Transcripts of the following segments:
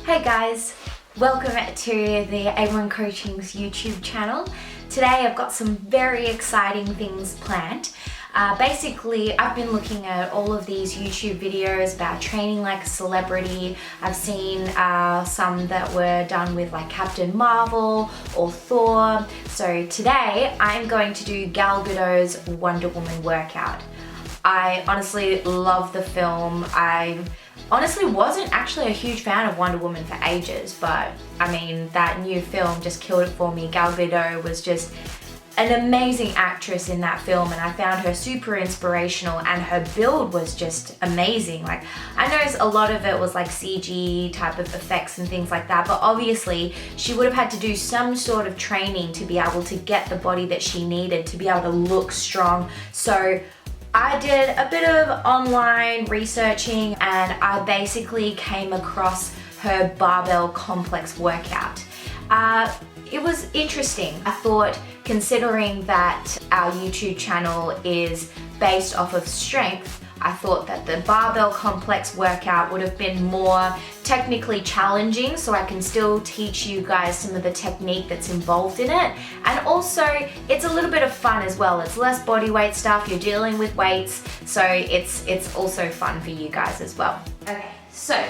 Hey guys, welcome to the A1 Coaching's YouTube channel. Today I've got some very exciting things planned. Basically, I've been looking at all of these YouTube videos about training like a celebrity. I've seen some that were done with like Captain Marvel or Thor. So today I'm going to do Gal Gadot's Wonder Woman workout. I honestly love the film. I honestly wasn't actually a huge fan of Wonder Woman for ages, but I mean, that new film just killed it for me. Gal Gadot was just an amazing actress in that film, and I found her super inspirational, and her build was just amazing. Like, I know a lot of it was like CG type of effects and things like that, but obviously she would have had to do some sort of training to be able to get the body that she needed to be able to look strong. So I did a bit of online researching and I basically came across her barbell complex workout. It was interesting. I thought, considering that our YouTube channel is based off of strength, I thought that the barbell complex workout would have been more technically challenging, so I can still teach you guys some of the technique that's involved in it. And also, it's a little bit of fun as well. It's less body weight stuff, you're dealing with weights, so it's also fun for you guys as well. Okay, so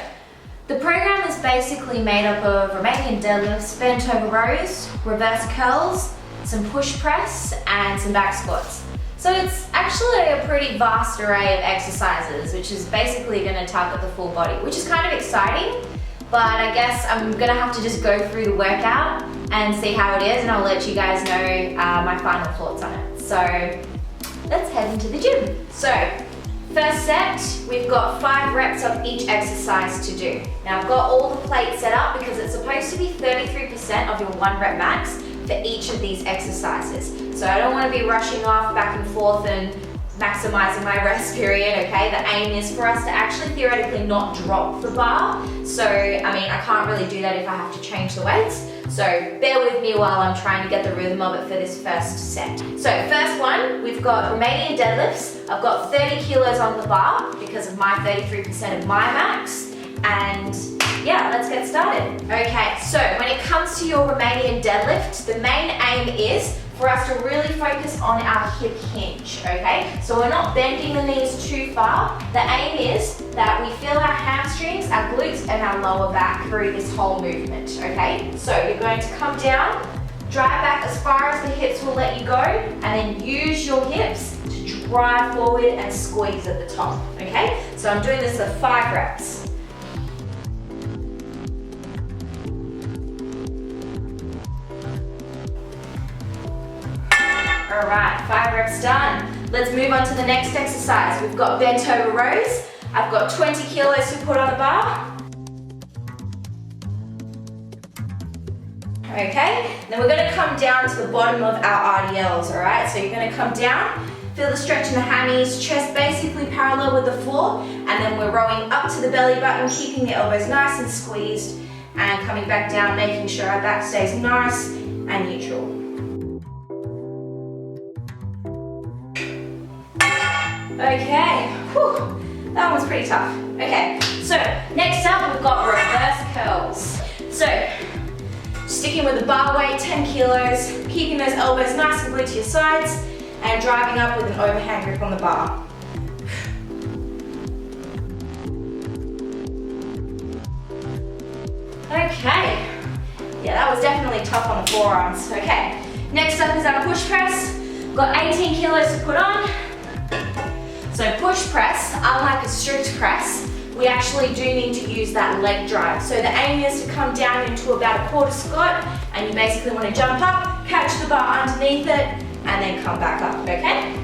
the program is basically made up of Romanian deadlifts, bent over rows, reverse curls, some push press, and some back squats. So it's actually a pretty vast array of exercises, which is basically going to target the full body, which is kind of exciting, but I guess I'm going to have to just go through the workout and see how it is, and I'll let you guys know my final thoughts on it. So let's head into the gym. So first set, we've got 5 reps of each exercise to do. Now I've got all the plates set up because it's supposed to be 33% of your 1 rep max for each of these exercises. So I don't want to be rushing off back and forth and maximizing my rest period, okay? The aim is for us to actually theoretically not drop the bar. So, I mean, I can't really do that if I have to change the weights. So bear with me while I'm trying to get the rhythm of it for this first set. So first one, we've got Romanian deadlifts. I've got 30 kilos on the bar because of my 33% of my max. And yeah, let's get started. Okay, so when it comes to your Romanian deadlift, the main aim is for us to really focus on our hip hinge, okay? So we're not bending the knees too far. The aim is that we feel our hamstrings, our glutes, and our lower back through this whole movement, okay? So you're going to come down, drive back as far as the hips will let you go, and then use your hips to drive forward and squeeze at the top, okay? So I'm doing this for 5 reps. All right, 5 reps done. Let's move on to the next exercise. We've got bent over rows. I've got 20 kilos to put on the bar. Okay, then we're gonna come down to the bottom of our RDLs, all right? So you're gonna come down, feel the stretch in the hammies, chest basically parallel with the floor, and then we're rowing up to the belly button, keeping the elbows nice and squeezed, and coming back down, making sure our back stays nice and neutral. Okay, whew, that one's pretty tough. Okay, so next up we've got reverse curls. So, sticking with the bar weight, 10 kilos, keeping those elbows nice and glued to your sides, and driving up with an overhand grip on the bar. Okay, yeah, that was definitely tough on the forearms. Okay, next up is our push press. We've got 18 kilos to put on. So push press, unlike a strict press, we actually do need to use that leg drive. So the aim is to come down into about a quarter squat, and you basically want to jump up, catch the bar underneath it, and then come back up, okay?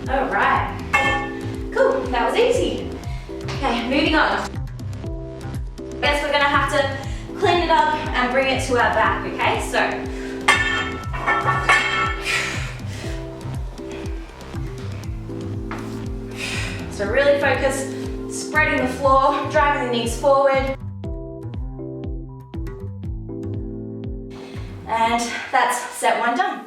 All right, cool, that was easy. Okay, moving on. Guess we're gonna have to clean it up and bring it to our back, okay? So really focus, spreading the floor, driving the knees forward. And that's set 1 done.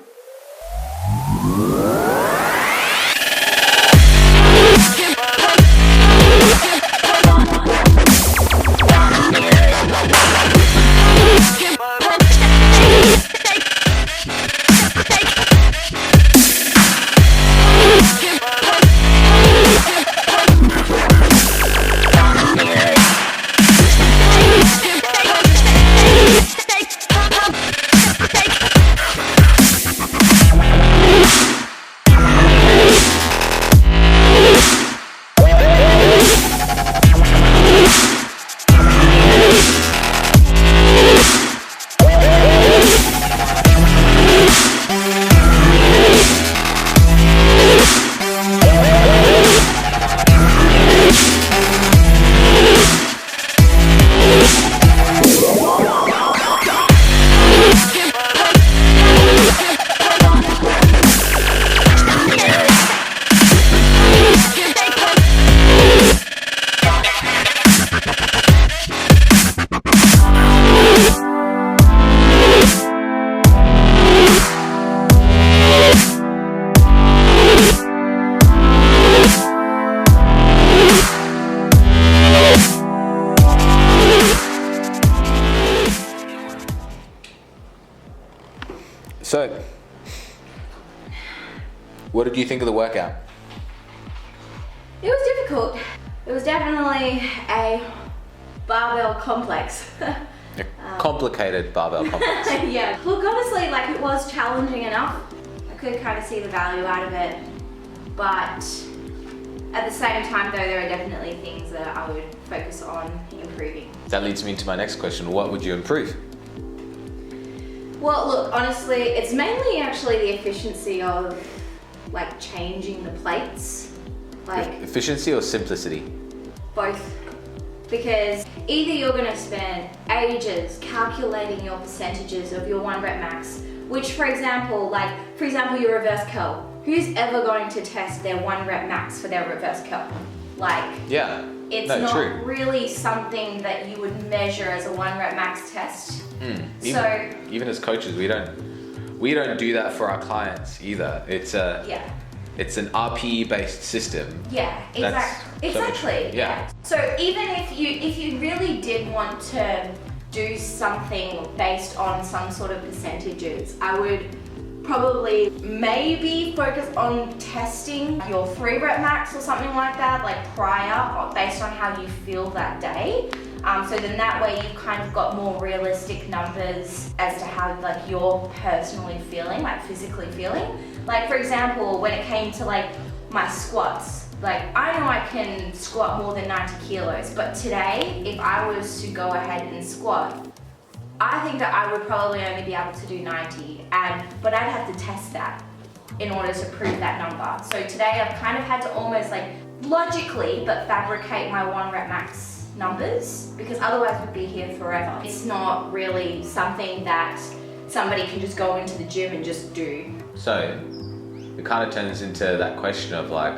What did you think of the workout? It was difficult. It was definitely a barbell complex. A complicated barbell complex. Yeah. Look, honestly, like it was challenging enough. I could kind of see the value out of it, but at the same time, though, there are definitely things that I would focus on improving. That leads me into my next question. What would you improve? Well, look, honestly, it's mainly actually the efficiency of like changing the plates, like Efficiency or simplicity? both. Because either you're gonna spend ages calculating your percentages of your 1 rep max, which for example, your reverse curl. Who's ever going to test their 1 rep max for their reverse curl? Yeah. It's No, not true. really something that you would measure as a 1 rep max test. Even as coaches, we don't do that for our clients either. It's an RPE based system. Yeah, exactly. Yeah. So even if you really did want to do something based on some sort of percentages, I would probably maybe focus on testing your 3 rep max or something like that, like prior, based on how you feel that day. So then that way you've kind of got more realistic numbers as to how like you're personally feeling, like physically feeling. Like for example, when it came to like my squats, like I know I can squat more than 90 kilos, but today, if I was to go ahead and squat, I think that I would probably only be able to do 90, but I'd have to test that in order to prove that number. So today I've kind of had to almost like logically, but fabricate my 1 rep max numbers, because otherwise we'd be here forever. It's not really something that somebody can just go into the gym and just do. So it kind of turns into that question of like,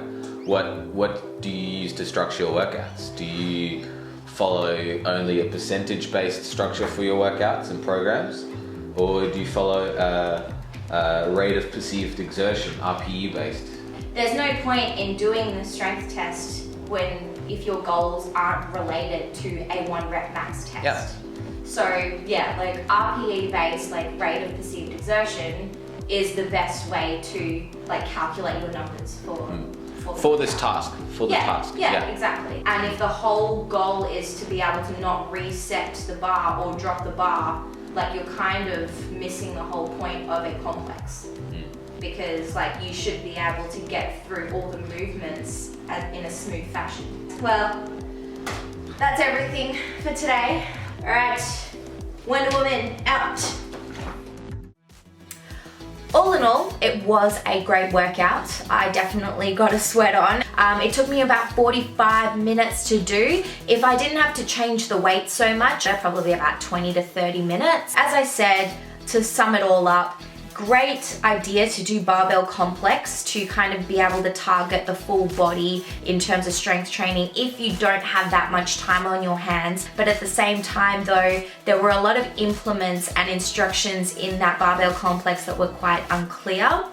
what do you use to structure your workouts? Do you follow only a percentage based structure for your workouts and programs, or do you follow a rate of perceived exertion, RPE based? There's no point in doing the strength test if your goals aren't related to a 1 rep max test. Yeah. So yeah, like RPE based, like rate of perceived exertion is the best way to like calculate your numbers for this task. Yeah, exactly. And if the whole goal is to be able to not reset the bar or drop the bar, like you're kind of missing the whole point of a complex. Because like you should be able to get through all the movements in a smooth fashion. Well, that's everything for today. All right, Wonder Woman out. All in all, it was a great workout. I definitely got a sweat on. It took me about 45 minutes to do. If I didn't have to change the weight so much, probably about 20 to 30 minutes. As I said, to sum it all up, great idea to do barbell complex to kind of be able to target the full body in terms of strength training if you don't have that much time on your hands. But at the same time though, there were a lot of implements and instructions in that barbell complex that were quite unclear.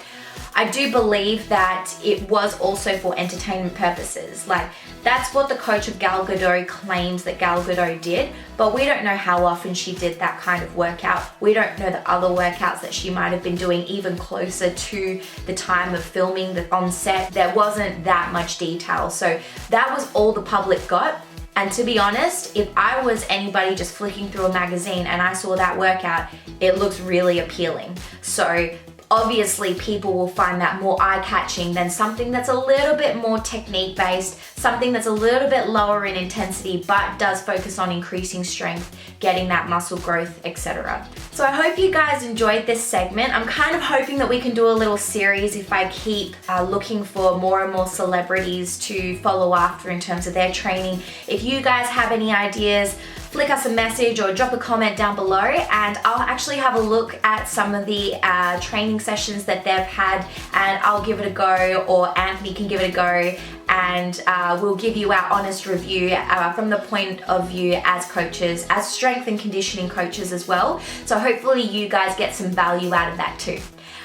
I do believe that it was also for entertainment purposes. Like, that's what the coach of Gal Gadot claims that Gal Gadot did, but we don't know how often she did that kind of workout. We don't know the other workouts that she might have been doing even closer to the time of filming on set. There wasn't that much detail, so that was all the public got. And to be honest, if I was anybody just flicking through a magazine and I saw that workout, it looks really appealing. So obviously people will find that more eye-catching than something that's a little bit more technique-based, something that's a little bit lower in intensity but does focus on increasing strength, getting that muscle growth, etc. So I hope you guys enjoyed this segment. I'm kind of hoping that we can do a little series if I keep looking for more and more celebrities to follow after in terms of their training. If you guys have any ideas, flick us a message or drop a comment down below, and I'll actually have a look at some of the training sessions that they've had and I'll give it a go, or Anthony can give it a go, and we'll give you our honest review from the point of view as coaches, as strength and conditioning coaches as well. So hopefully you guys get some value out of that too.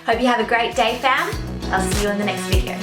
Hope you have a great day, fam. I'll see you in the next video.